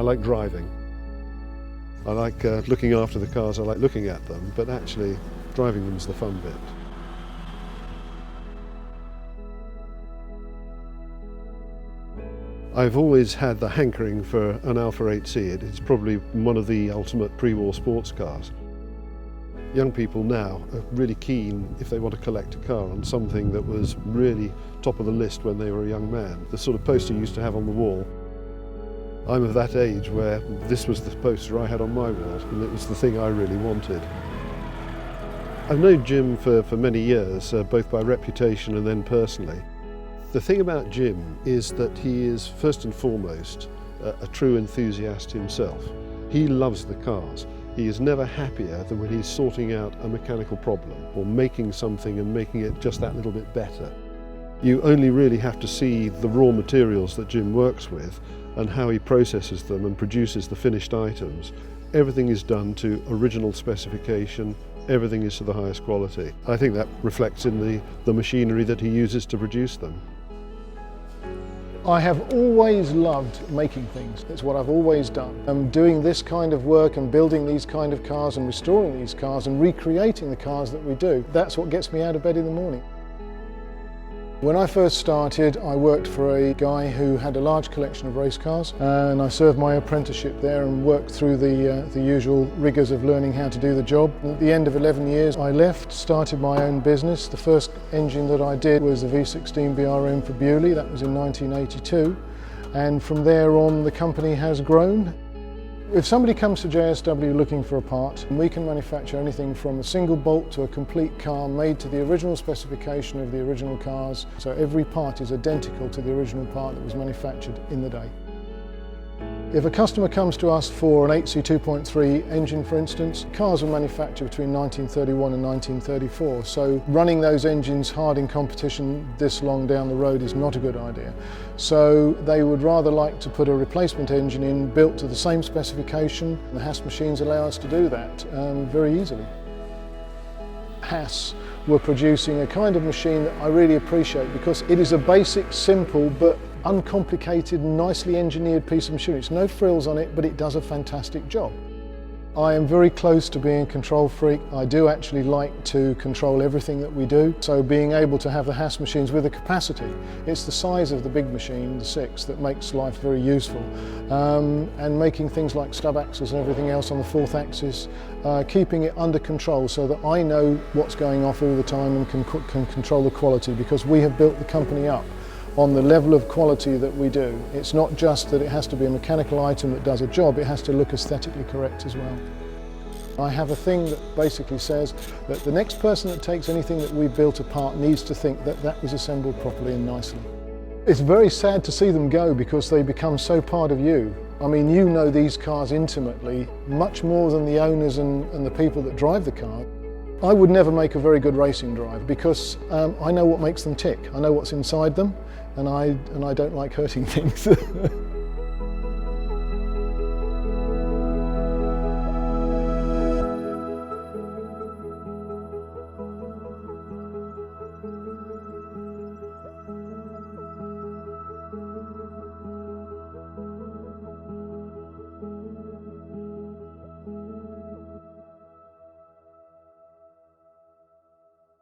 I like driving. I like looking after the cars, I like looking at them, but actually driving them is the fun bit. I've always had the hankering for an Alfa 8C. It's probably one of the ultimate pre-war sports cars. Young people now are really keen, if they want to collect a car, on something that was really top of the list when they were a young man. The sort of poster you used to have on the wall. I'm of that age where this was the poster I had on my wall, and it was the thing I really wanted. I've known Jim for many years, both by reputation and then personally. The thing about Jim is that he is first and foremost a true enthusiast himself. He loves the cars. He is never happier than when he's sorting out a mechanical problem or making something and making it just that little bit better. You only really have to see the raw materials that Jim works with and how he processes them and produces the finished items. Everything is done to original specification. Everything is to the highest quality. I think that reflects in the machinery that he uses to produce them. I have always loved making things. It's what I've always done. Doing this kind of work and building these kind of cars and restoring these cars and recreating the cars that we do, that's what gets me out of bed in the morning. When I first started, I worked for a guy who had a large collection of race cars, and I served my apprenticeship there and worked through the usual rigours of learning how to do the job. At the end of 11 years, I left, started my own business. The first engine that I did was a V16 BRM for Bewley. That was in 1982, and from there on the company has grown. If somebody comes to JSW looking for a part, we can manufacture anything from a single bolt to a complete car made to the original specification of the original cars. So every part is identical to the original part that was manufactured in the day. If a customer comes to us for an 8C 2.3 engine, for instance, cars were manufactured between 1931 and 1934, so running those engines hard in competition this long down the road is not a good idea. So they would rather like to put a replacement engine in built to the same specification. The Haas machines allow us to do that very easily. Haas were producing a kind of machine that I really appreciate because it is a basic, simple but uncomplicated, nicely engineered piece of machinery. It's no frills on it, but it does a fantastic job. I am very close to being a control freak. I do actually like to control everything that we do. So being able to have the Haas machines with the capacity, it's the size of the big machine, the 6, that makes life very useful. And making things like stub axles and everything else on the 4th axis, keeping it under control so that I know what's going off all the time and can control the quality, because we have built the company up on the level of quality that we do. It's not just that it has to be a mechanical item that does a job, it has to look aesthetically correct as well. I have a thing that basically says that the next person that takes anything that we've built apart needs to think that that was assembled properly and nicely. It's very sad to see them go because they become so part of you. I mean, you know these cars intimately, much more than the owners and the people that drive the car. I would never make a very good racing drive because I know what makes them tick. I know what's inside them, and I don't like hurting things.